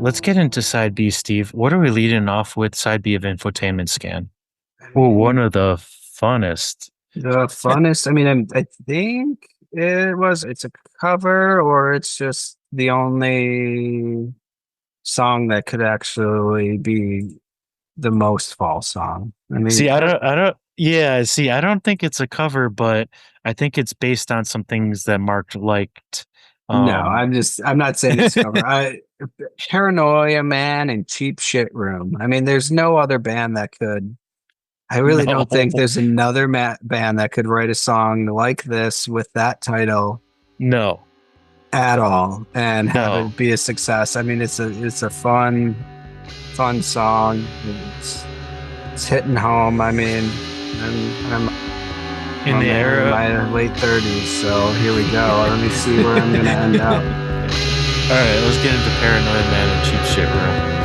let's get into side B, Steve. What are we leading off with side B of Infotainment Scan? Well, one of the funnest. The funnest, I think it's a cover or it's just the only song that could actually be the most fall song. See, I don't think it's a cover, but I think it's based on some things that Mark liked. No, Um, I'm not saying it's a cover. Paranoia Man and Cheap Shit Room. There's no other band that could. I really no, don't think there's another band that could write a song like this with that title no, at all and have no. it be a success. It's a fun song. It's hitting home. I'm In a the man in era, my late 30s, so here we go. Let me see where I'm gonna end up. all right, let's get into Paranoid Man and Cheap Shit Room.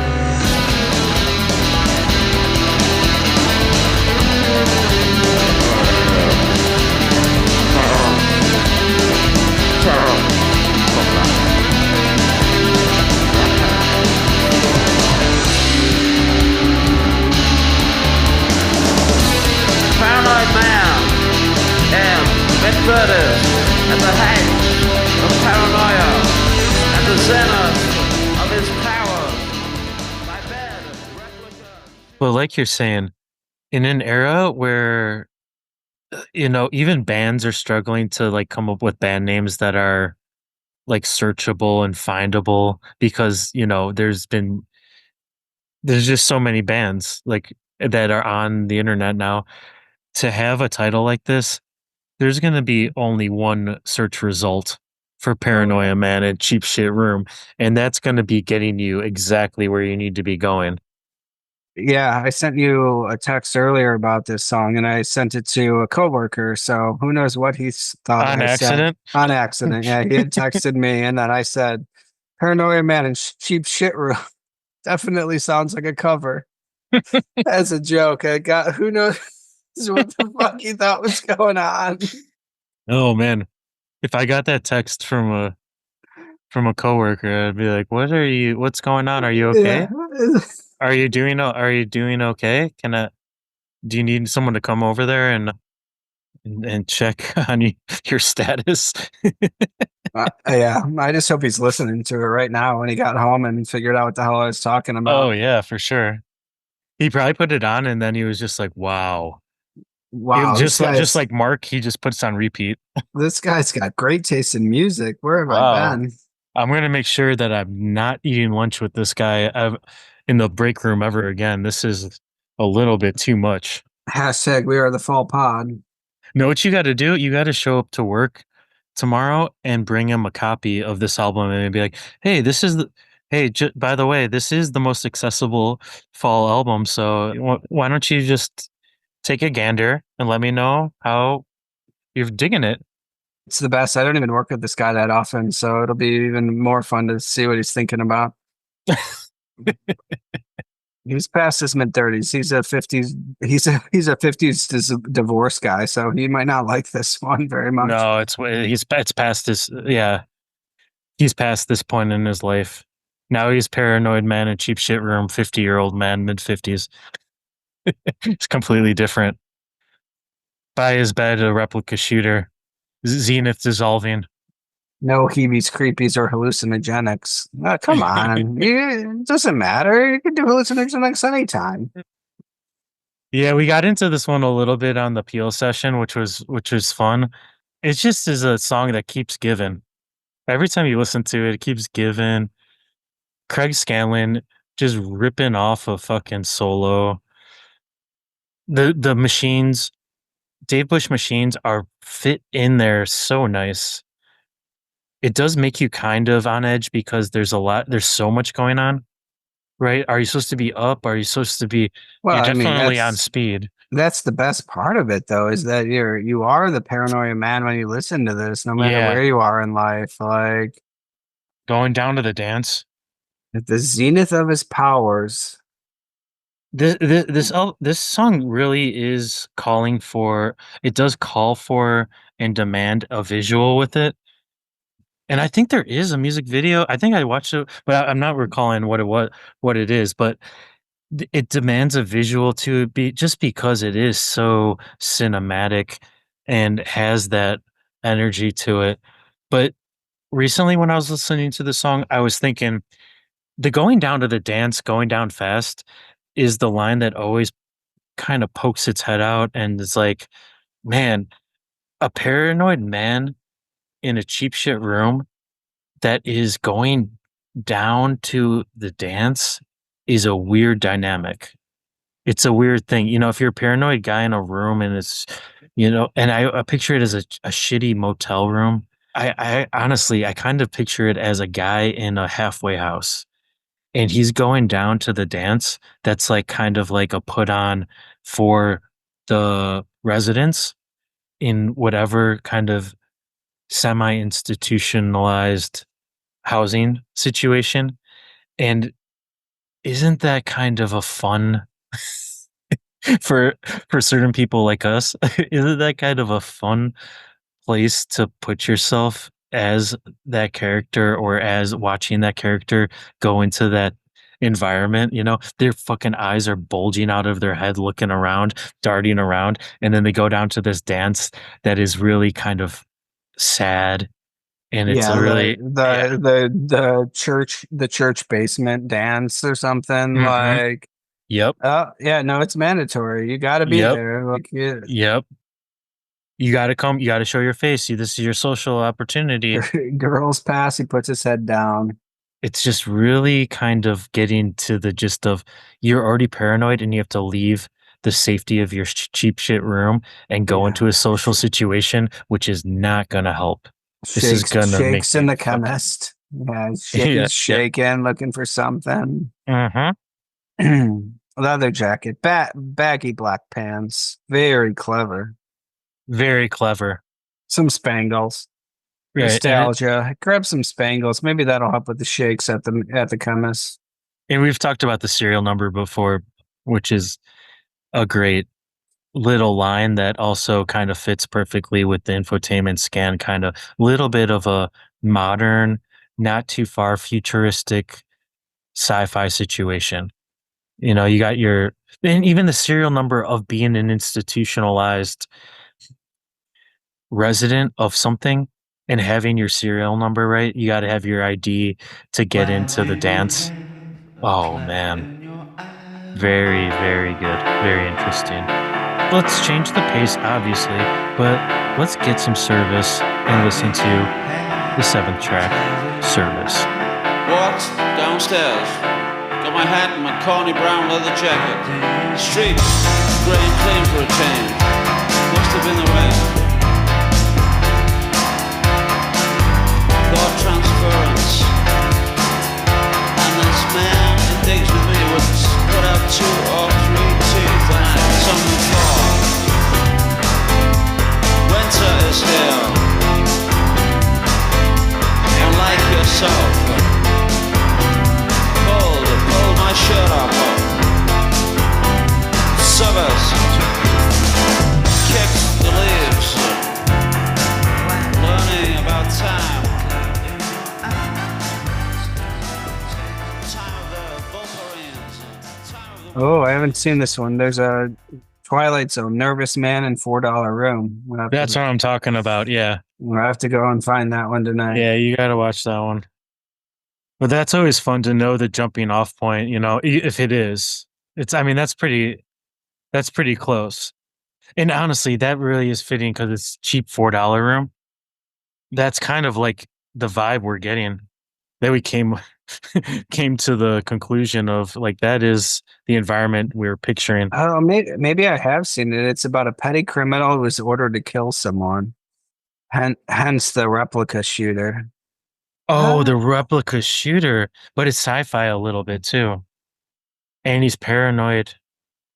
Paranoid man and mid-30s at the height of paranoia and the zenith of his powers. My bed, replica. Well, like you're saying, in an era where even bands are struggling to like come up with band names that are like searchable and findable because there's just so many bands like that are on the internet now. To have a title like this, there's going to be only one search result for Oh yeah. Paranoia Man and Cheap Shit Room, and that's going to be getting you exactly where you need to be going. Yeah, I sent you a text earlier about this song and I sent it to a coworker. So who knows what thought On I said accident. on accident. Yeah, he had texted me and then I said, Paranoia Man and Cheap Shit Room definitely sounds like a cover as a joke. I got who knows what the fuck he thought was going on. Oh man, if I got that text from a coworker, I'd be like, what's going on? Are you Yeah. okay? Are you doing okay? Do you need someone to come over there and check on your status? Yeah, I just hope he's listening to it right now when he got home and figured out what the hell I was talking Oh about. yeah, for sure. He probably put it on and then he was just like, wow. It Wow, just like Mark, he just puts on repeat. this guy's got great taste in music. Where have I Wow. been? I'm gonna make sure that I'm not eating lunch with this guy in the break room ever again. This is a little bit too much. Hashtag we are the fall pod. Know what you got to do? You got to show up to work tomorrow and bring him a copy of this album and be like, "Hey, by the way, this is the most accessible fall album. So why don't you just take a gander and let me know how you're digging it?" It's the best. I don't even work with this guy that often, so it'll be even more fun to see what he's thinking about. He's past his mid 30s. He's a 50s. He's a 50s divorce guy, so he might not like this one very much. No, it's past this. Yeah, he's past this point in his life. Now he's paranoid man in cheap shit room, 50-year-old man, mid 50s. It's completely different. By his bed, a replica shooter, zenith dissolving. No heebies, creepies, or hallucinogenics. Come on. It doesn't matter. You can do hallucinogenics anytime. Yeah, we got into this one a little bit on the Peel session, which was fun. It just is a song that keeps giving. Every time you listen to it, it keeps giving. Craig Scanlon just ripping off a fucking solo. The machines, Dave Bush machines are fit in there so nice. It does make you kind of on edge because there's so much going on, right? Are you supposed to be up? Are you supposed to be Well, you're I mean, definitely on that's speed. that's the best part of it though, is that you are the paranoia man when you listen to this, no matter Yeah, where you are in life. Like going down to the dance. at the zenith of his powers. This song really is calling for it does call for and demand a visual with it. And I think there is a music video. I think I watched it, but I'm not recalling what it is, but it demands a visual to be just because it is so cinematic and has that energy to it. But recently when I was listening to the song, I was thinking the going down to the dance, going down fast is the line that always kind of pokes its head out and it's like, man, a paranoid man in a cheap shit room that is going down to the dance is a weird dynamic. It's a weird thing. If you're a paranoid guy in a room and and I picture it as a shitty motel room. I honestly, I kind of picture it as a guy in a halfway house and he's going down to the dance that's like kind of like a put on for the residents in whatever kind of semi-institutionalized housing situation. And isn't that kind of a fun for for certain people like us? Isn't that kind of a fun place to put yourself as that character or as watching that character go into that environment? Their fucking eyes are bulging out of their head, looking around, darting around, and then they go down to this dance that is really kind of sad and it's Yeah, a really yeah. the church basement dance or something Mhm. like. Yep. Oh yeah, no, it's mandatory. You got to be Yep. there. Like, yeah. Yep. You gotta come, you gotta show your face. This is your social opportunity. Girls pass. He puts his head down. It's just really kind of getting to the gist of you're already paranoid and you have to leave the safety of your cheap shit room and go Yeah, into a social situation, which is not gonna help. This is gonna make shakes in you the fucking chemist. Yeah, yeah, he's yeah. shaking, looking for something. Mhm. Leather jacket, baggy black pants. Very clever. Very clever. Some spangles. Right. Nostalgia. Grab some spangles. Maybe that'll help with the shakes at the chemist. And we've talked about the serial number before, which is a great little line that also kind of fits perfectly with the infotainment scan kind of little bit of a modern, not too far futuristic sci-fi situation. You got your and even the serial number of being an institutionalized resident of something and having your serial number right. You got to have your ID to get Why into do the you dance. have a Oh cloud man, in your eye? very, very good. Very interesting. Let's change the pace, obviously, but let's get some service and listen to the seventh track, Service. Walked downstairs, got my hat and my corny brown leather jacket. Street, grey and clean for a change. Must have been the rain. Thought transference. And this man indigs with me would put out 2 or 3 teeth and I on the floor. Winter is here. Unlike yourself. Pulled my shirt off. Suburbs. Kicked the leaves. Learning about time. Time of the Volparians. Time of the Oh, I haven't seen this one. There's a Twilight Zone, Nervous Man in $4 Room. That's what I'm talking about. Yeah. We'll have to go and find that one tonight. Yeah, you got to watch that one. But that's always fun to know the jumping off point, if it is. I mean, that's pretty close. And honestly, that really is fitting because it's cheap $4 room. That's kind of like the vibe we're getting that we came to the conclusion of like that is the environment we're picturing. Oh, maybe I have seen it. It's about a petty criminal who was ordered to kill someone. Hence the replica shooter. Oh, Ah, the replica shooter, but it's sci-fi a little bit too. And he's paranoid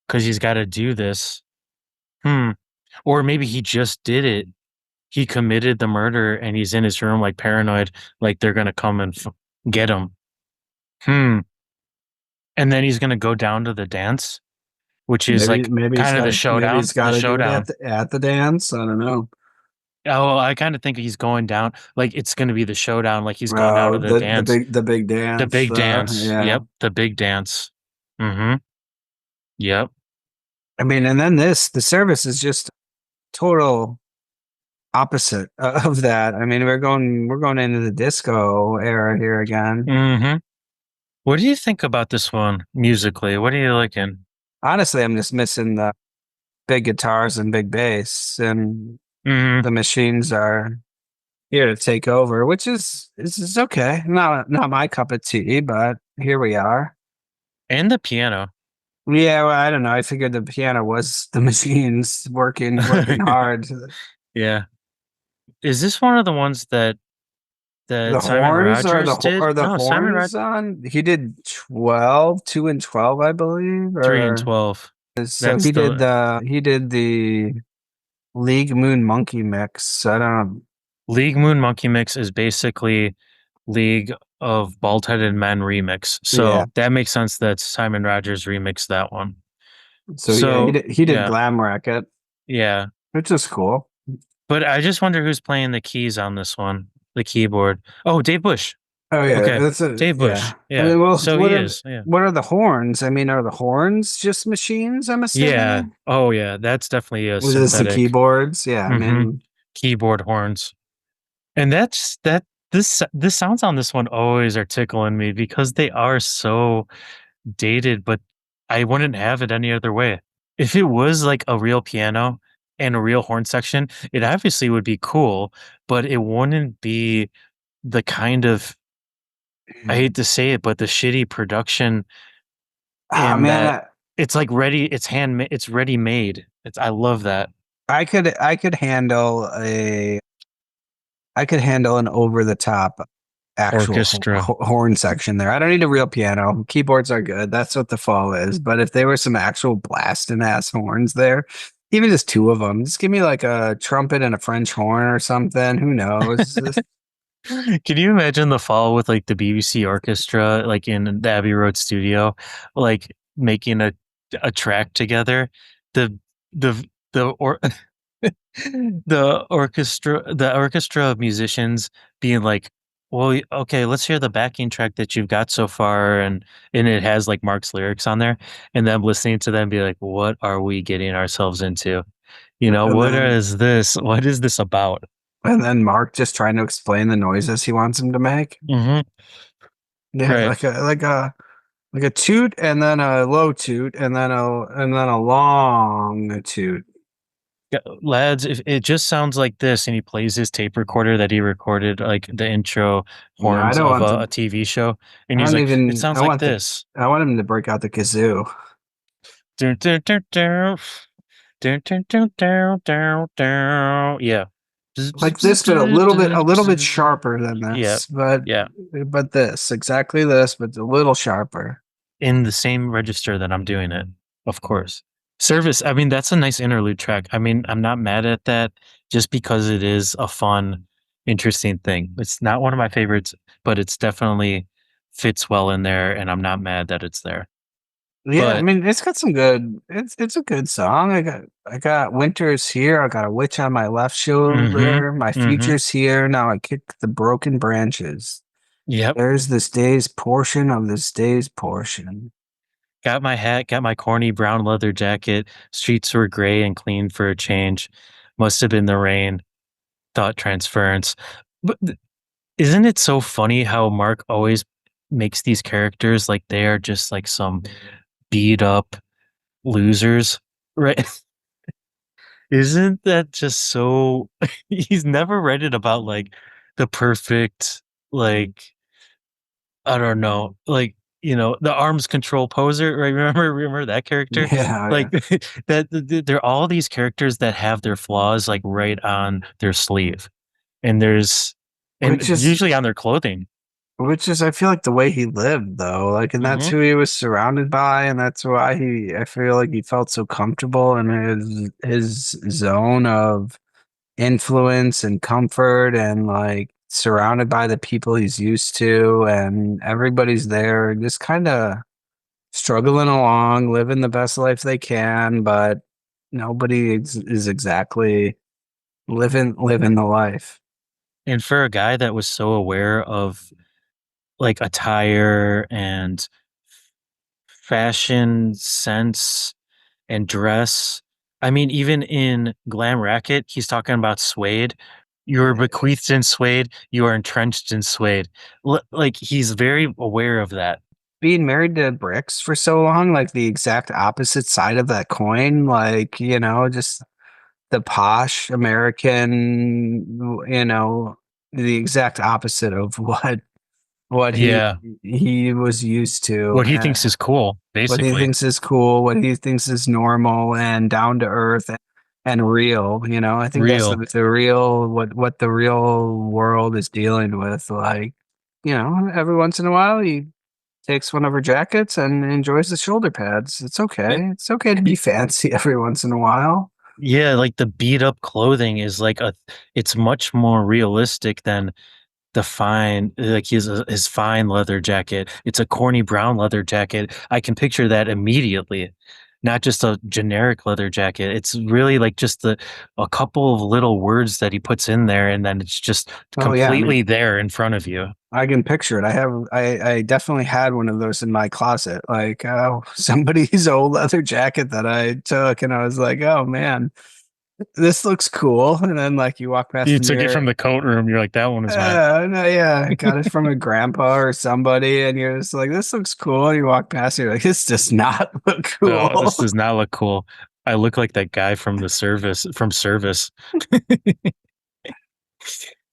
because he's got to do this. Hmm. Or maybe he just did it. He committed the murder and he's in his room like paranoid, like they're gonna come and get him. Hmm. And then he's gonna go down to the dance, which is like maybe kind of the maybe showdown. he's got The to do it showdown. at the dance. I don't know. Oh, I kind of think he's going down. Like it's going to be the showdown. Like he's going down to the dance, the big the dance. big dance. Yeah. Yep, the big dance. Mm-hmm. Yep. I mean, and then the service is just total opposite of that. I mean, we're going into the disco era here again. Mm-hmm. What do you think about this one musically? What are you liking? Honestly, I'm just missing the big guitars and big bass, and Mm-hmm. the machines are here to take over, which is okay. Not my cup of tea, but here we are. And the piano. Yeah, well, I don't know. I figured the piano was the machines working hard. Yeah. Is this one of the ones that The Simon horns Rogers did? are the No, Simon Rogers horns on? He did 12, 2 and 12, I believe. 3 and Or 12. so That's the he did the League Moon Monkey mix. I don't League Moon Monkey Mix is basically League of Bald-Headed Men remix. yeah. So that makes sense that Simon Rogers remixed that one. So yeah, So he did yeah, Glam Racket, yeah. which is cool. But I just wonder who's playing the keys on this one, the keyboard. Oh, Dave Bush. Oh yeah, Okay. that's a Dave Bush. yeah. I Yeah. mean, well, So he is. Yeah. what are the horns? I mean, are the horns just machines? I'm Yeah. assuming. Oh yeah. That's definitely a Was this the synthetic keyboards? Yeah, I hmm mean, keyboard horns. And this sounds on this one always are tickling me because they are so dated, but I wouldn't have it any other way. If it was like a real piano and a real horn section, it obviously would be cool, but it wouldn't be the kind of, I hate to say it, but the shitty production ah in man, that it's like ready, it's ready made. I love that. I could handle an over the top actual Orchestra. horn section there. I don't need a real piano. Keyboards are good. That's what the fall is. But if there were some actual blasting ass horns there, even just two of them, just give me like a trumpet and a French horn or something. Who knows? Can you imagine the fall with like the BBC orchestra, like in the Abbey Road studio, like making a track together? The the the or the orchestra of musicians being like, well, okay, let's hear the backing track that you've got so far, and it has like Mark's lyrics on there, and then listening to them be like, what are we getting ourselves into? You know, and then is this? What is this about? Mark just trying to explain the noises he wants him to make. Hmm. Yeah, Right. like a toot and then a low toot and then a long toot. Yeah, lads, if it just sounds like this and he plays his tape recorder that he recorded like the intro No, I horns don't of want a to. TV show and I he's don't like, it even. sounds like this. I want him to break out the kazoo. Dun, dun, dun, dun. Dun, dun, dun, dun, dun, dun. Yeah. Like this, but a little bit sharper than Yeah. this. Yeah. But this, exactly this, but a little sharper. In the same register that I'm doing it, of course. Service, I mean, that's a nice interlude track. I mean, I'm not mad at that just because it is a fun, interesting thing. It's not one of my favorites, but it's definitely fits well in there, and I'm not mad that it's there. Yeah, I But mean, it's got some good. It's a good song. I got Winter's here. I got a witch on my left mm-hmm, shoulder. My mm-hmm. future's here. Now I kick the broken branches. Yep. There's this day's portion of this day's portion. Got my hat, got my corny brown leather jacket. Streets were gray and clean for a change. Must have been the rain. Thought transference. But isn't it so funny how Mark always makes these characters like they are just like some beat up losers, right? Isn't that just so he's never read it about like the perfect like I don't know, like the arms control poser, right? Remember that character? Yeah, Like they're all these characters that have their flaws like right on their sleeve. And which is usually on their clothing. I feel like the way he lived though, like, and that's Hmm. who he was surrounded by, and that's why I feel like he felt so comfortable in his zone of influence and comfort, and like surrounded by the people he's used to, and everybody's there, just kind of struggling along, living the best life they can, but nobody is exactly living the life. And for a guy that was so aware of like attire and fashion sense and dress. I mean, even in Glam Racket, he's talking about suede. You're bequeathed in suede. You are entrenched in suede. Like he's very aware of that. Being married to bricks for so long, like the exact opposite side of that coin, like, just the posh American, the exact opposite of what Yeah, he was used to, what he thinks is cool, what he basically. thinks is cool, what he thinks is normal and down to earth and real. I think that's Real. the real what the real world is dealing with. Like, every once in a while he takes one of her jackets and enjoys the shoulder pads. It's Eh, okay. It's okay to be fancy every once in a while. Yeah, like the beat up clothing is it's much more realistic than the fine, like his fine leather jacket. It's a corny brown leather jacket. I can picture that immediately. Not just a generic leather jacket. It's really like just a couple of little words that he puts in there, and then it's just Oh yeah, I completely mean, there in front of you. I can picture it. I definitely had one of those in my closet. Like, somebody's old leather jacket that I took, and I was like, oh man, this looks cool. And then like you walk past You the took it mirror. from the coat room. You're like, that one is mine. No, yeah, I got it from a grandpa or somebody, and you're just like, this looks cool. And you walk past, you're like, this does not look No, cool. this does not look cool. I look like that guy from Service.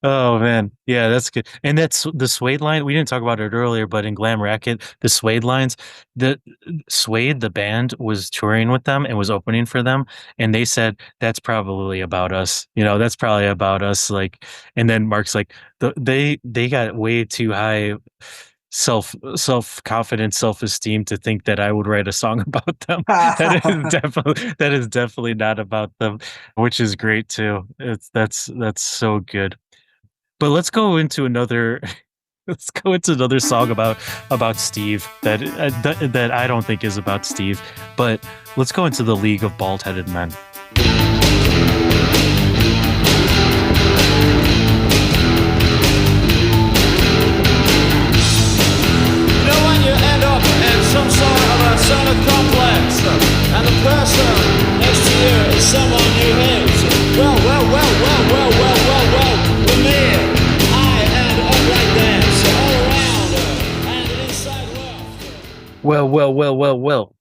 Oh man, yeah, that's good. And that's the suede line. We didn't talk about it earlier, but in Glam Racket, the suede lines, the Suede, the band was touring with them and was opening for them, and they said that's probably about us. That's probably about us. Like, and then Mark's like, they got way too high self confidence, self esteem to think that I would write a song about them. That is definitely not about them, which is great too. That's so good. But let's go into another song about Steve that I don't think is about Steve. But let's go into the League of Bald-Headed Men. When you end up in some sort of a center complex, and the person next to you is someone you hate. For me, I end up like that, so all around and inside left. Well.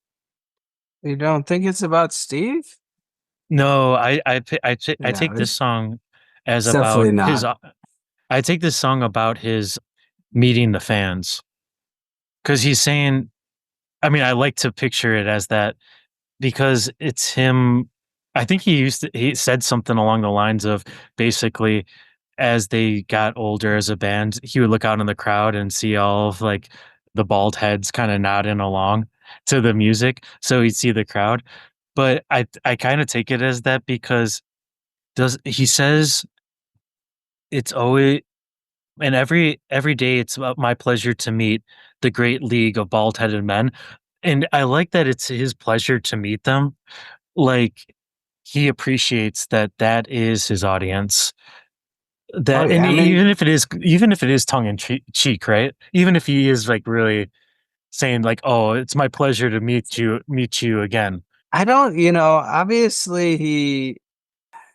You don't think it's about Steve? No, I Yeah, take this song as it's about definitely his. not. I take this song about his meeting the fans because he's saying. I mean, I like to picture it as that because it's him. I think he said something along the lines of basically as they got older as a band, he would look out in the crowd and see all of like the bald heads kind of nodding along to the music. So he'd see the crowd. But I kind of take it as that because does he says it's always and every day it's about my pleasure to meet the great league of bald-headed men. And I like that it's his pleasure to meet them. Like he appreciates that that is his audience. Oh That yeah, and I mean, even if it is tongue in cheek, right? Even if he is like really saying like, "Oh, it's my pleasure to meet you again." I don't, obviously he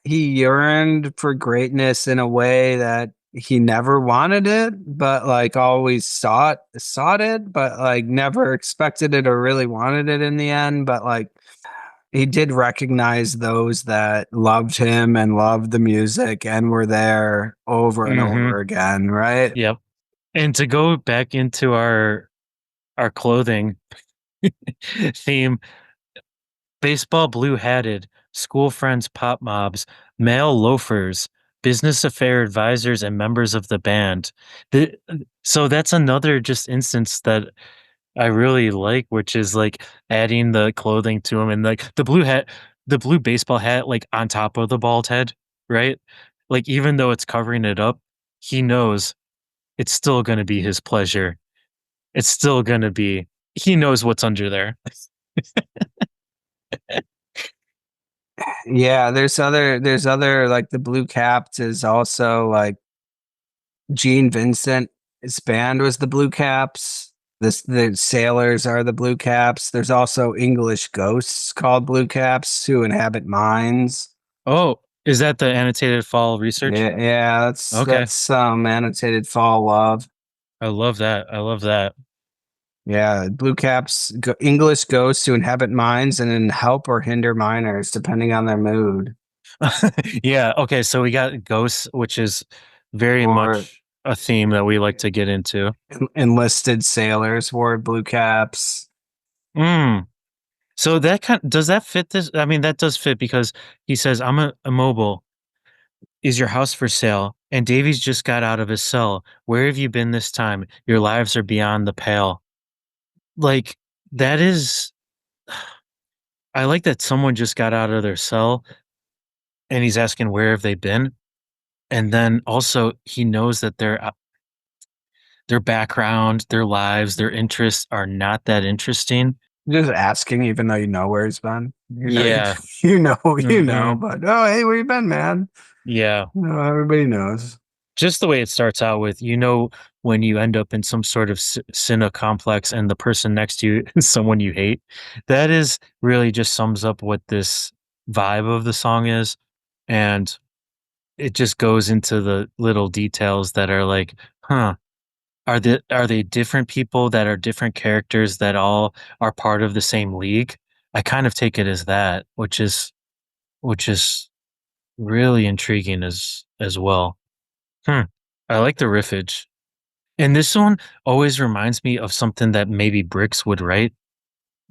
yearned for greatness in a way that he never wanted it, but like always sought it, but like never expected it or really wanted it in the end. But like he did recognize those that loved him and loved the music and were there over and Mhm. over again, right? Yep. And to go back into our clothing theme, baseball blue hatted, school friends pop mobs, male loafers, business affair advisors, and members of the band. So that's another just instance that I really like, which is like adding the clothing to him and like the blue baseball hat, like on top of the bald head, right? Like even though it's covering it up, he knows it's still going to be his pleasure. It's still going to be, he knows what's under there. Yeah, there's other like the Blue Caps is also like Gene Vincent. His band was the Blue Caps. The Sailors are the Blue Caps. There's also English ghosts called Blue Caps who inhabit mines. Oh, is that the annotated fall research? Yeah, that's Okay. annotated fall love. I love that. I love that. Yeah, Blue Caps, English ghosts who inhabit mines and then help or hinder miners depending on their mood. Yeah. Okay. So we got ghosts, which is very Or much a theme that we like to get into. enlisted sailors wore Blue Caps. Mm. So does that fit this? I mean, that does fit because he says, I'm immobile. Is your house for sale? And Davies just got out of his cell. Where have you been this time? Your lives are beyond the pale. Like, that is, I like that someone just got out of their cell and he's asking where have they been? And then also he knows that their background, their lives, their interests are not that interesting. Just asking, even though you know where he's been. Yeah. You know, Mhm. but oh, hey, where you been, man? Yeah. No, everybody knows. Just the way it starts out with, when you end up in some sort of cinna complex and the person next to you is someone you hate, that is really just sums up what this vibe of the song is. And it just goes into the little details that are like, huh, are they different people that are different characters that all are part of the same league? I kind of take it as that, which is really intriguing as well. Hmm. I like the riffage. And this one always reminds me of something that maybe Bricks would write.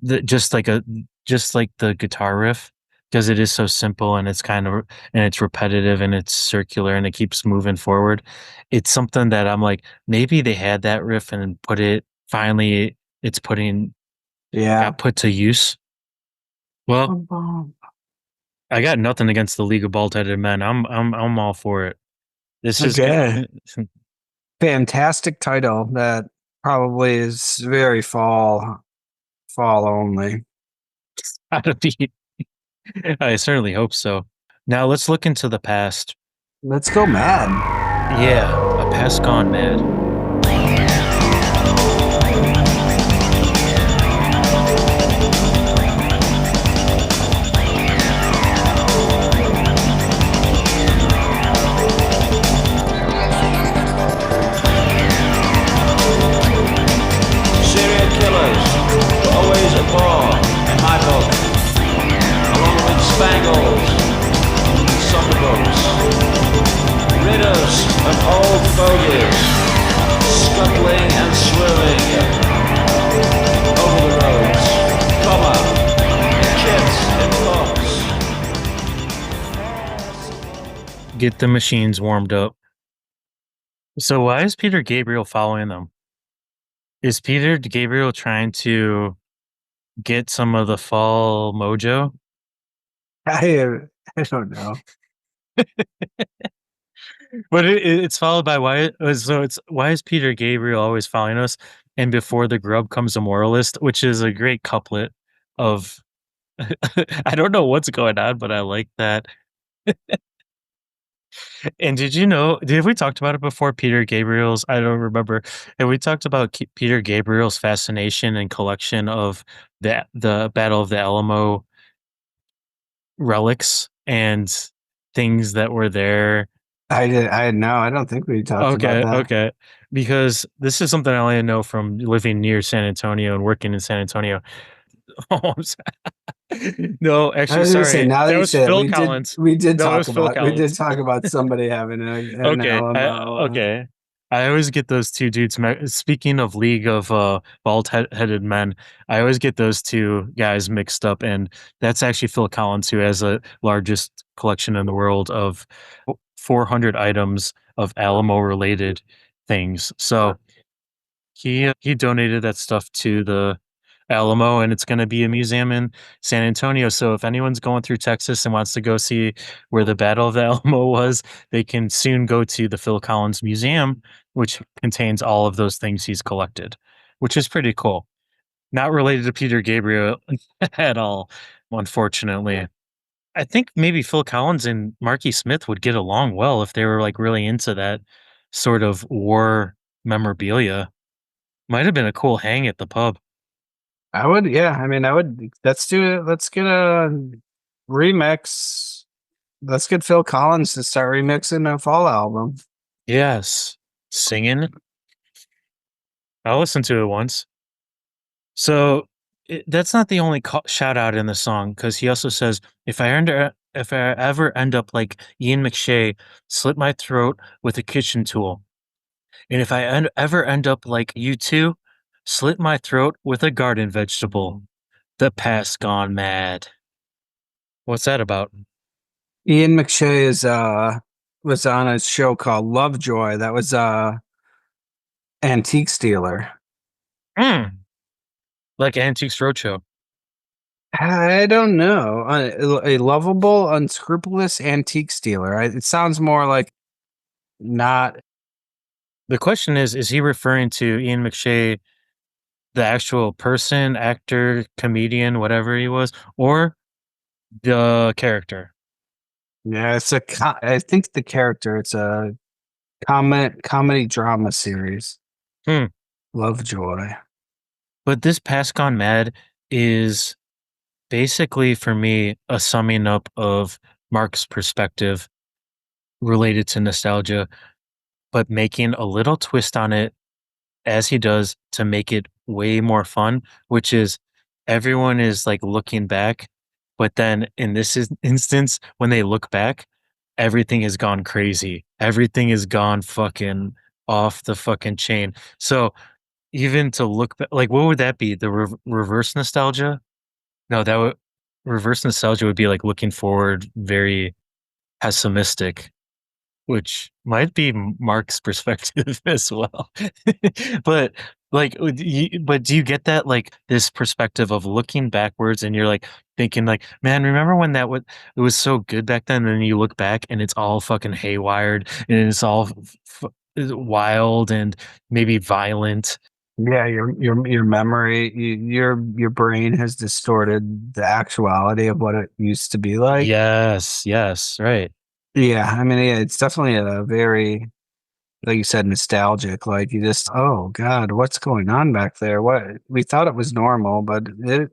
The just like the guitar riff, because it is so simple and it's repetitive and it's circular and it keeps moving forward. It's something that I'm like, maybe they had that riff and it's Yeah. got put to use. Well, I got nothing against the League of Bald-Headed Men. I'm all for it. This is good. Okay. Fantastic title that probably is very fall only. Gotta be. I certainly hope so. Now let's look into the past. Let's go mad. Yeah, a past gone mad. Serial killers were always a bore in my book, along with spangles and songbooks. Ridders of old fogies, scuttling and swirling over the roads, comma, kids in box. Get the machines warmed up. So why is Peter Gabriel following them? Is Peter Gabriel trying to get some of the fall mojo? I don't know. But it's followed by why is Peter Gabriel always following us? And before the grub comes a moralist, which is a great couplet of I don't know what's going on, but I like that. And did we talked about it before? Peter Gabriel's, I don't remember. And we talked about Peter Gabriel's fascination and collection of the Battle of the Alamo relics and things that were there. I don't think we talked about Okay, that. okay. Because this is something I only know from living near San Antonio and working in San Antonio. Oh, no, I actually, was gonna say, sorry. now that That you was say it, Phil Collins. we did No, it talk was Phil about Collins. somebody having an Okay, LMO. okay. I always get those 2 dudes speaking of League of, Bald-Headed Men, I always get those 2 guys mixed up, and that's actually Phil Collins, who has the largest collection in the world of 400 items of Alamo-related things. So, he donated that stuff to the Alamo, and it's gonna be a museum in San Antonio, so if anyone's going through Texas and wants to go see where the Battle of the Alamo was, they can soon go to the Phil Collins Museum, which contains all of those things he's collected, which is pretty cool. Not related to Peter Gabriel at all, unfortunately. I think maybe Phil Collins and Marky Smith would get along well if they were, like, really into that sort of war memorabilia. Might have been a cool hang at the pub. I would, yeah. I mean, I would. Let's do it. Let's get a remix. Let's get Phil Collins to start remixing a fall album. Yes. Singing. I listened to it once. So, that's not the only shout out in the song, because he also says, if I ever end up like Ian McShay, slit my throat with a kitchen tool. And if I ever end up like you two, slit my throat with a garden vegetable. The past gone mad. What's that about? Ian McShay is was on a show called Lovejoy. That was Antique Stealer. Mm, like Antiques Roadshow. I don't know. A lovable, unscrupulous antique stealer. It sounds more like not. The question is he referring to Ian McShay, the actual person, actor, comedian, whatever he was, or the character? Yeah, it's a. I think the character. It's a comedy drama series. Hmm. Lovejoy. But this past gone mad is basically for me a summing up of Mark's perspective related to nostalgia, but making a little twist on it as he does to make it way more fun, which is everyone is like looking back, but then in this instance, when they look back, everything has gone crazy. Everything has gone fucking off the fucking chain. So even to look back, like what would that be? The reverse nostalgia? No, that would reverse nostalgia would be like looking forward, very pessimistic, which might be Mark's perspective as well. But, like, but do you get that, like, this perspective of looking backwards and you're, like, thinking, like, "Man, remember when it was so good back then," and then you look back and it's all fucking haywired and it's all wild and maybe violent. Yeah, your memory, your brain has distorted the actuality of what it used to be like. Yes, yes, right. Yeah, I mean, yeah, it's definitely a very, like you said, nostalgic. Like you just, oh God, what's going on back there? What we thought it was normal, but it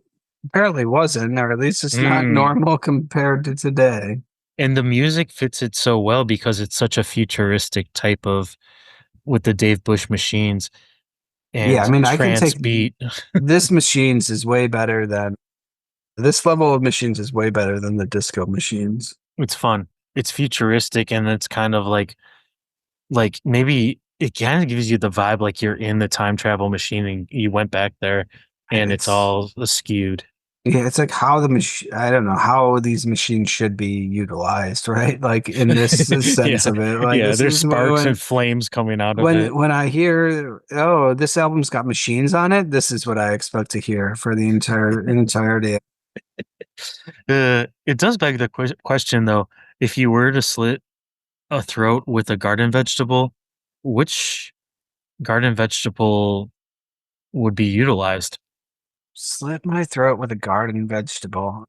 apparently wasn't, or at least it's not Mm. normal compared to today. And the music fits it so well because it's such a futuristic type of with the Dave Bush machines Yeah, I and mean, I can trance take beat. this machines is way better than this level of machines is way better than the disco machines. It's fun. It's futuristic and it's kind of like maybe it kind of gives you the vibe like you're in the time travel machine and you went back there and it's It's all skewed. Yeah, it's like how the machine, I don't know how these machines should be utilized, right? Like in this sense Yeah. of it. Like Yeah, this there's is sparks and flames coming out of it. when I hear, oh, this album's got machines on it, this is what I expect to hear for the entirety. It does beg the question though, if you were to slit a throat with a garden vegetable, which garden vegetable would be utilized? Slit my throat with a garden vegetable.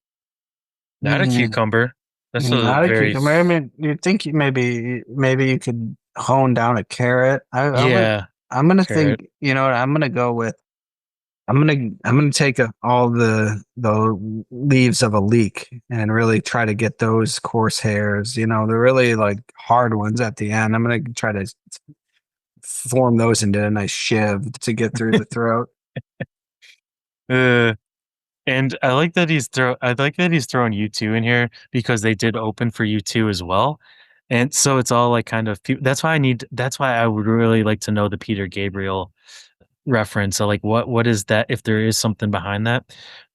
Not a Mm, cucumber. That's a not a very cucumber. I mean, you'd think maybe you could hone down a carrot. yeah, I'm gonna carrot. think, you know what, I'm gonna go with I'm gonna take all the leaves of a leek and really try to get those coarse hairs, you know, the really like hard ones at the end. I'm gonna try to form those into a nice shiv to get through the throat. Uh, and I like that he's throwing U2 in here because they did open for U2 as well. And so it's all like kind of that's why I would really like to know the Peter Gabriel reference. So like what is that if there is something behind that?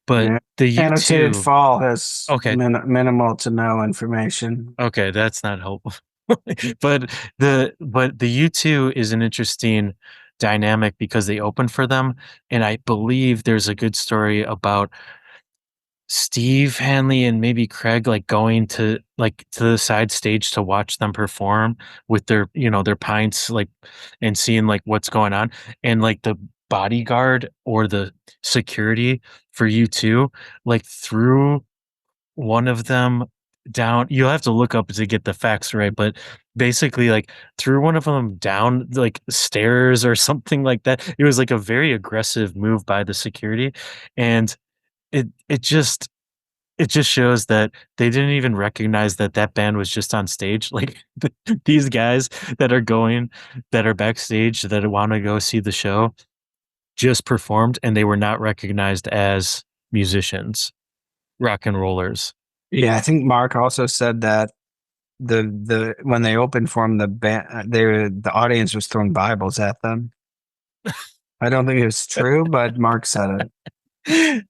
But Yeah. the Annotated U2 fall has okay, minimal to no information. okay, that's not helpful. But the U2 is an interesting dynamic because they opened for them, and I believe there's a good story about Steve Hanley and maybe Craig, like, going to to the side stage to watch them perform with their, their pints, like, and seeing, like, what's going on, and, like, the bodyguard or the security for U2, like, threw one of them down. You'll have to look up to get the facts right, but basically, like, threw one of them down like stairs or something like that. It was like a very aggressive move by the security, and it just shows that they didn't even recognize that that band was just on stage. Like these guys that are going, that are backstage, that want to go see the show, just performed, and they were not recognized as musicians, rock and rollers. Yeah, I think Mark also said that the when they opened for him, the audience was throwing Bibles at them. I don't think it was true, but Mark said it.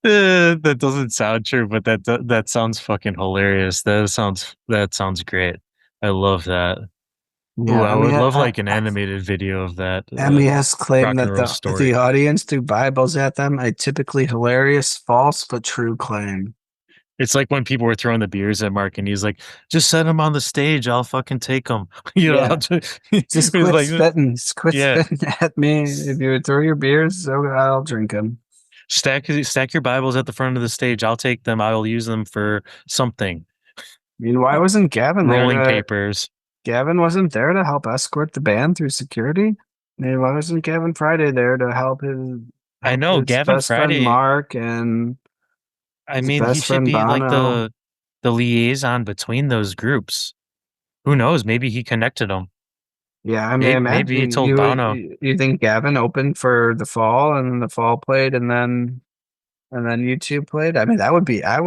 That doesn't sound true, but that sounds fucking hilarious. That sounds great. I love that. Ooh, Yeah, I would love like an animated video of that. MES claimed rock and that roll the story. audience threw Bibles at them, a typically hilarious, false but true claim. It's like when people were throwing the beers at Mark, and he's like, "Just set him on the stage. I'll fucking take them." You know, Yeah. it's Just quit like, spitting. Just quit yeah, spitting at me. If you would throw your beers, so I'll drink them. stack your Bibles at the front of the stage. I'll take them. I will use them for something. I mean, why wasn't Gavin Rolling there? papers. Gavin wasn't there to help escort the band through security. I mean, why wasn't Gavin Friday there to help I know his Gavin best friend Friday. Mark and I his mean, he best should friend be like Bono? the liaison between those groups. Who knows? Maybe he connected them. Yeah, I mean, Maybe he imagine told Bono. you think Gavin opened for the Fall and then the Fall played and then U2 played? I mean, that would be I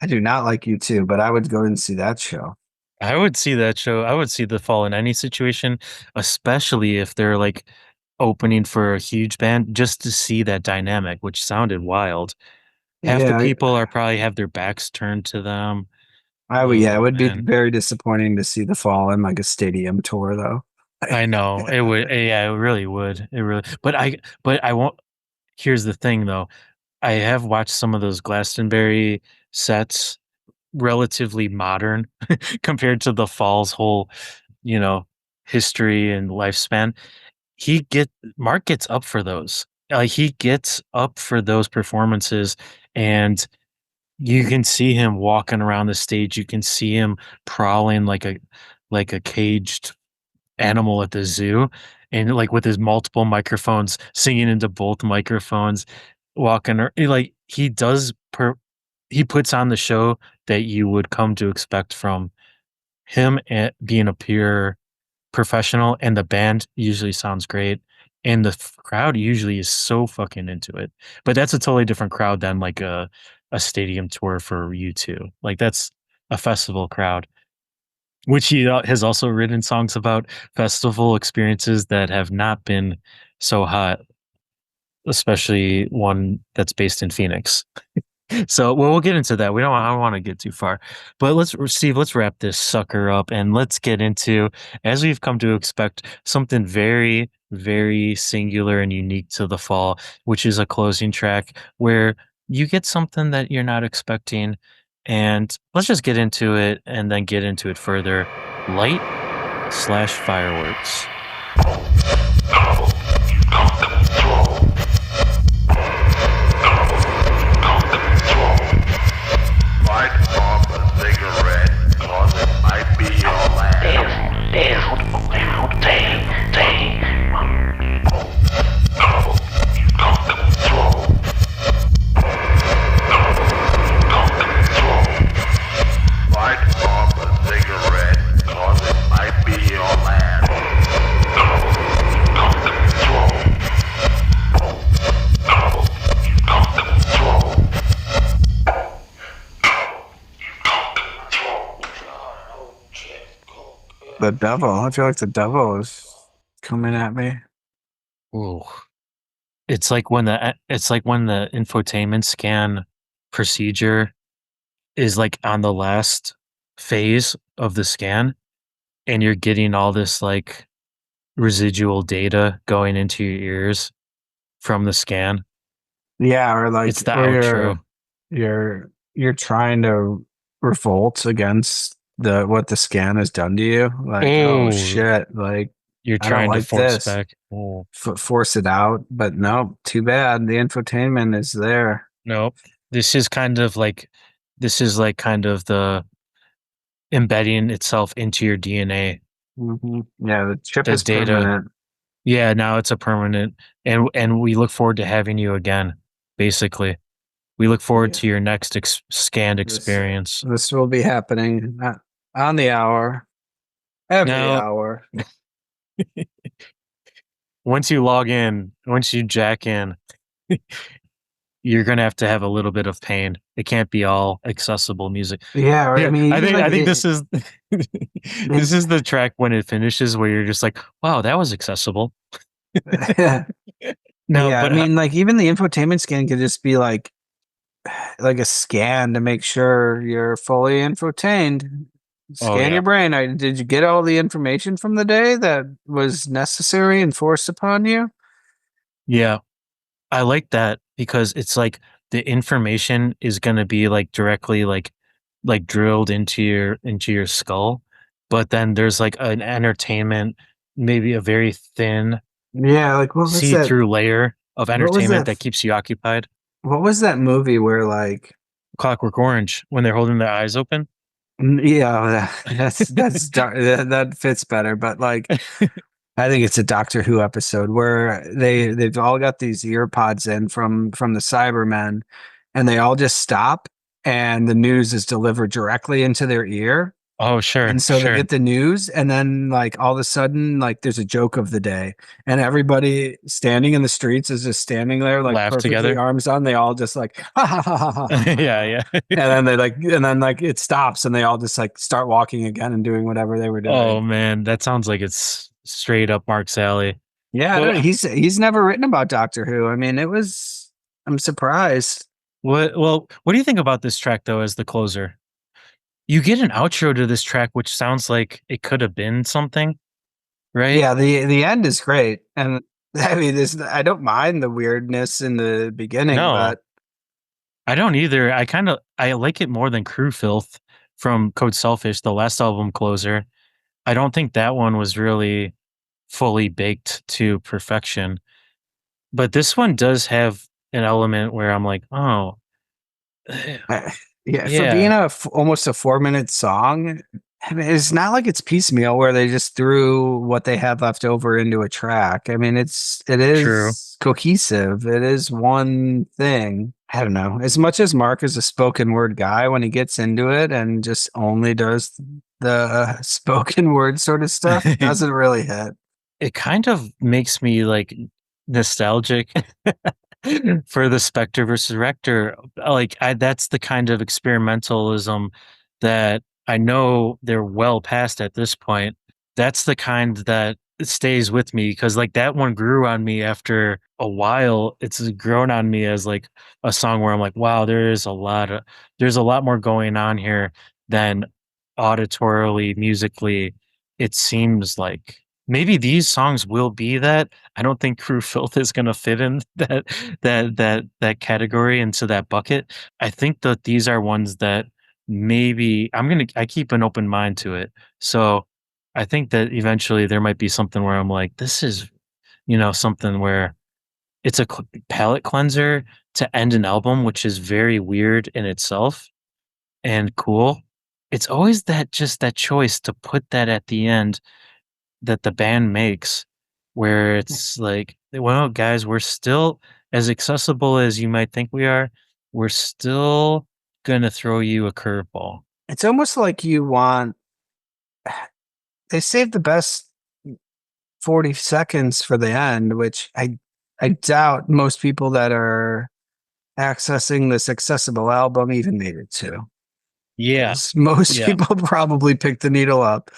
do not like U2, but I would go and see that show. I would see that show. I would see the Fall in any situation, especially if they're like opening for a huge band, just to see that dynamic, which sounded wild. Half the Yeah, people are probably have their backs turned to them. yeah, it Oh would be man. very disappointing to see the Fall in like a stadium tour though. I know it would. Yeah, it really would. It really, but I won't. Here's the thing though. I have watched some of those Glastonbury sets, relatively modern compared to the Fall's whole, you know, history and lifespan. He get Mark gets up for those. He gets up for those performances, and you can see him walking around the stage. You can see him prowling like a caged animal at the zoo, and like with his multiple microphones, singing into both microphones, like he puts on the show that you would come to expect from him, and being a pure professional, and the band usually sounds great, and the crowd usually is so fucking into it. But that's a totally different crowd than like a stadium tour for U2. Like that's a festival crowd, which he has also written songs about festival experiences that have not been so hot, especially one that's based in Phoenix. So, well, we'll get into that. I don't want to get too far, but Steve, let's wrap this sucker up and let's get into, as we've come to expect, something very, very singular and unique to the Fall, which is a closing track where you get something that you're not expecting. And let's just get into it and then get into it further. Light/fireworks. Light off a cigarette, cause it might be your last. Light off a cigarette, cause it might be your last. The devil. I feel like the devil is coming at me. Ooh. It's like when the infotainment scan procedure is like on the last phase of the scan, and you're getting all this like residual data going into your ears from the scan. Yeah, or like It's the or outro. you're trying to revolt against what the scan has done to you. Like, oh Oh, shit, like you're I don't trying to like force this. back. Oh, Force it out, but no, too bad. The infotainment is there. nope. This is kind of like this is like kind of embedding itself into your DNA Yeah, the chip as is data. permanent. Yeah, now it's a permanent, and we look forward to having you again. Basically, we look forward Yeah. to your next scanned This- experience. This will be happening on the hour, every Now, hour. once you log in, once you jack in, you're gonna have to have a little bit of pain. It can't be all accessible music. Yeah, right. Yeah, I mean, even like I think this is this is the track when it finishes where you're just like, wow, that was accessible. No, yeah, I but mean, like even the infotainment scan could just be like a scan to make sure you're fully infotained. oh Scan yeah, your brain. Did you get all the information from the day that was necessary and forced upon you? yeah, I like that because it's like the information is gonna be like directly like drilled into your skull, but then there's like an entertainment, maybe a very thin Yeah, like see-through layer of What was entertainment that? that keeps you occupied. What was that movie where like Clockwork Orange when they're holding their eyes open. yeah, that fits better, but like I think it's a Doctor Who episode where they've all got these ear pods in from the Cybermen, and they all just stop, and the news is delivered directly into their ear. Oh, sure, And so they sure. get the news, and then like all of a sudden, like there's a joke of the day, and everybody standing in the streets is just standing there, like Laugh perfectly together. arms on. They all just like ha ha ha ha ha, ha. Yeah, yeah. And then like it stops, and they all just like start walking again and doing whatever they were doing. Oh man, that sounds like it's straight up Mark's alley. Yeah, I Well, don't know. He's never written about Doctor Who. I mean, it was. I'm surprised. what do you think about this track though as the closer? You get an outro to this track which sounds like it could have been something, right? Yeah, the end is great, and I mean, I don't mind the weirdness in the beginning, No, but I don't either. I like it more than Crew Filth from Code Selfish, the last album closer. I don't think that one was really fully baked to perfection. But this one does have an element where I'm like, "Oh, yeah, for being yeah, almost a 4 minute song, I mean, it's not like it's piecemeal where they just threw what they had left over into a track. I mean, it true." is cohesive. It is one thing. I don't know. As much as Mark is a spoken word guy, when he gets into it and just only does the spoken word sort of stuff, doesn't really hit. It kind of makes me like nostalgic for the Spectre versus Rector. Like that's the kind of experimentalism that I know they're well past at this point. That's the kind that stays with me because like that one grew on me after a while. It's grown on me as like a song where I'm like, wow, there's a lot more going on here than auditorily, musically. It seems like maybe these songs will be that. I don't think Crew Filth is gonna fit in that category into that bucket. I think that these are ones that maybe I keep an open mind to it. So I think that eventually there might be something where I'm like, this is, something where it's a palate cleanser to end an album, which is very weird in itself and cool. It's always that choice to put that at the end that the band makes where it's like, well, guys, we're still as accessible as you might think we are. We're still gonna throw you a curveball. It's almost like you want. They saved the best 40 seconds for the end, which I doubt most people that are accessing this accessible album even made it to. Yeah. Most Yeah. people probably picked the needle up,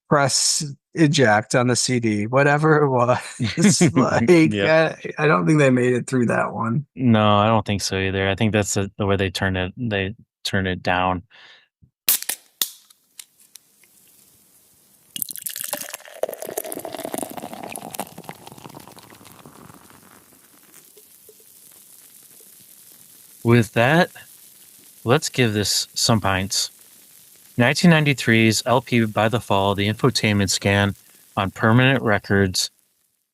press eject on the CD, whatever it was. Like Yep. I don't think they made it through that one. No, I don't think so either. I think that's the way they turn it down. With that, let's give this some pints. 1993's LP by the Fall, the Infotainment Scan on Permanent Records,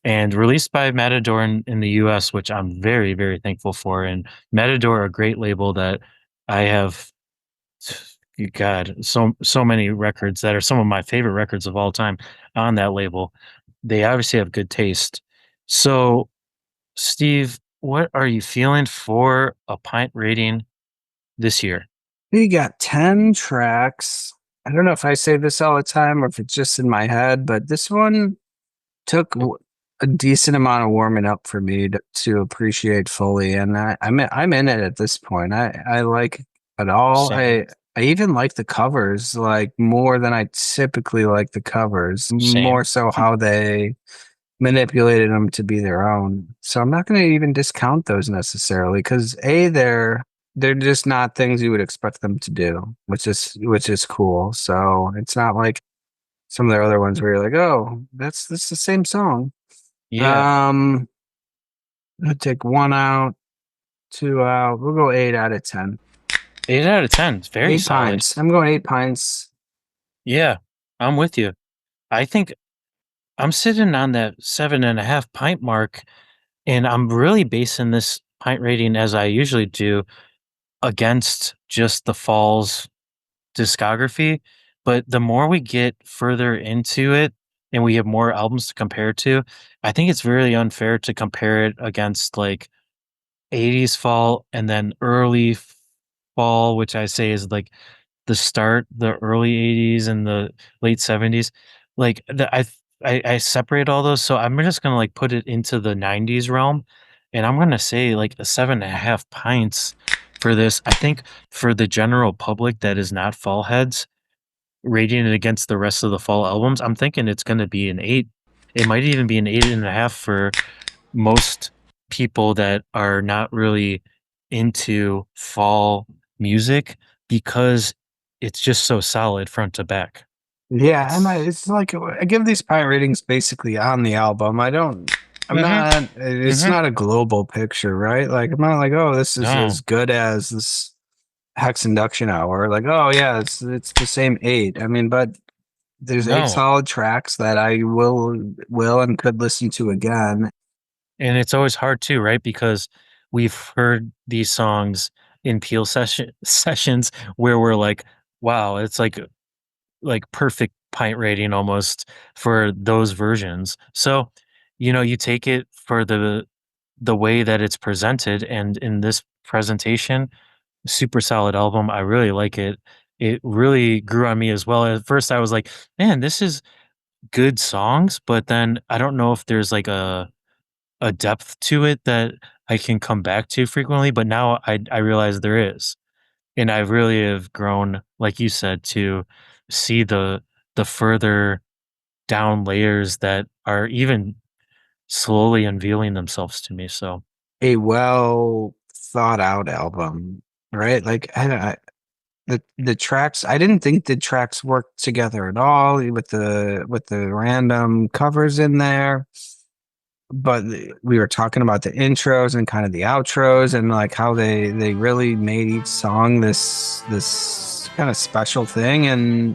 and released by Matador in the US, which I'm very, very thankful for. And Matador, a great label that I have God, so many records that are some of my favorite records of all time on that label. They obviously have good taste. So, Steve, what are you feeling for a pint rating this year? We got 10 tracks. I don't know if I say this all the time or if it's just in my head, but this one took a decent amount of warming up for me to appreciate fully. And I'm in it at this point. I like it all. Same, I even like the covers like more than I typically like the covers, more same. so how they manipulated them to be their own. So I'm not going to even discount those necessarily because they're just not things you would expect them to do, which is cool. So it's not like some of their other ones where you're like, oh, that's the same song. Yeah, I'm gonna take one out, two out. We'll go 8 out of 10. 8 out of 10. It's very Eight solid. pints. I'm going 8 pints. Yeah, I'm with you. I think I'm sitting on that 7.5 pint mark, and I'm really basing this pint rating as I usually do against just the Falls discography. But the more we get further into it and we have more albums to compare to, I think it's really unfair to compare it against like 80s fall and then early fall, which I say is like the early 80s and the late 70s. Like I separate all those, so I'm just gonna like put it into the 90s realm, and I'm gonna say like a 7.5 pints for this. I think for the general public that is not fall heads, rating it against the rest of the fall albums, I'm thinking it's gonna be an 8. It might even be an 8.5 for most people that are not really into fall music because it's just so solid front to back. Yeah, it's like I give these pint ratings basically on the album. I'm Mhm, not, it's mhm. not a global picture, right? Like, I'm not like, oh, this is No, as good as this Hex Induction Hour. Like, oh, yeah, it's the same 8. I mean, but there's 8 no, solid tracks that I will and could listen to again. and it's always hard too, right? Because we've heard these songs in Peel sessions where we're like, "Wow, it's like perfect pint rating almost for those versions." So, you take it for the way that it's presented, and in this presentation, super solid album. I really like it. It really grew on me as well. At first, I was like, "Man, this is good songs," but then I don't know if there's like a depth to it that I can come back to frequently. But now I realize there is, and I really have grown, like you said, to see the further down layers that are even slowly unveiling themselves to me. So, A well thought out album, right? Like, the tracks, I didn't think the tracks worked together at all with the random covers in there. But we were talking about the intros and kind of the outros and like how they really made each song this kind of special thing. And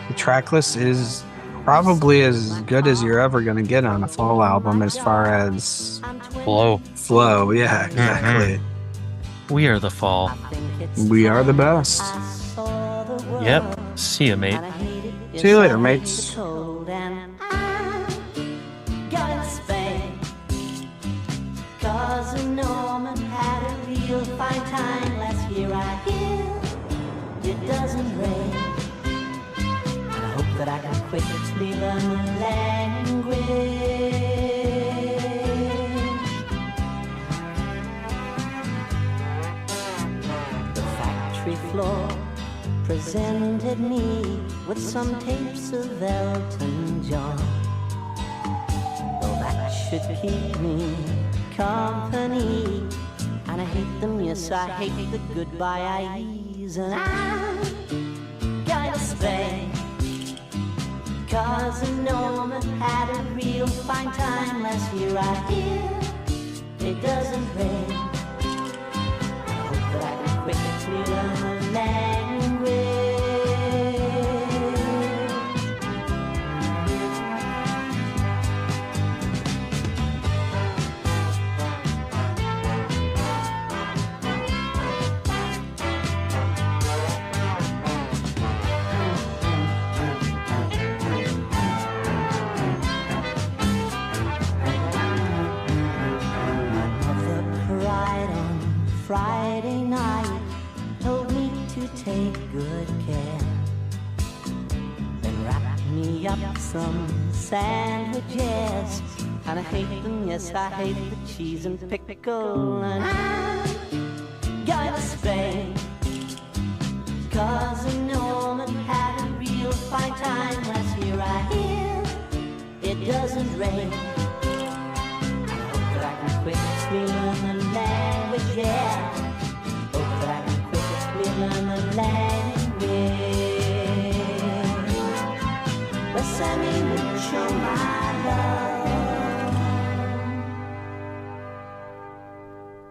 the track list is probably as good as you're ever going to get on a fall album as far as flow. flow. Yeah, Mhm. exactly. We are the fall. We are the best. Yep. See ya, mate. See you later, mates. Cause Norman had a real fine time last year. I hear it doesn't rain, and I hope that I can quickly learn the language. The factory floor presented me with some tapes of Elton John. Well, that should keep me company, and I hate them, yes, I hate the goodbye eyes, and I'm gonna stay, cause Norman had a real fine time last year. I hear it doesn't rain, I hope that I can quickly learn the language. up some sandwiches. And I hate them, yes, I hate the cheese and pickle. And I'm going to Spain, 'cause a Norman had a real fine time last year. I hear it doesn't rain. I hope that I can quickly learn the language, yeah.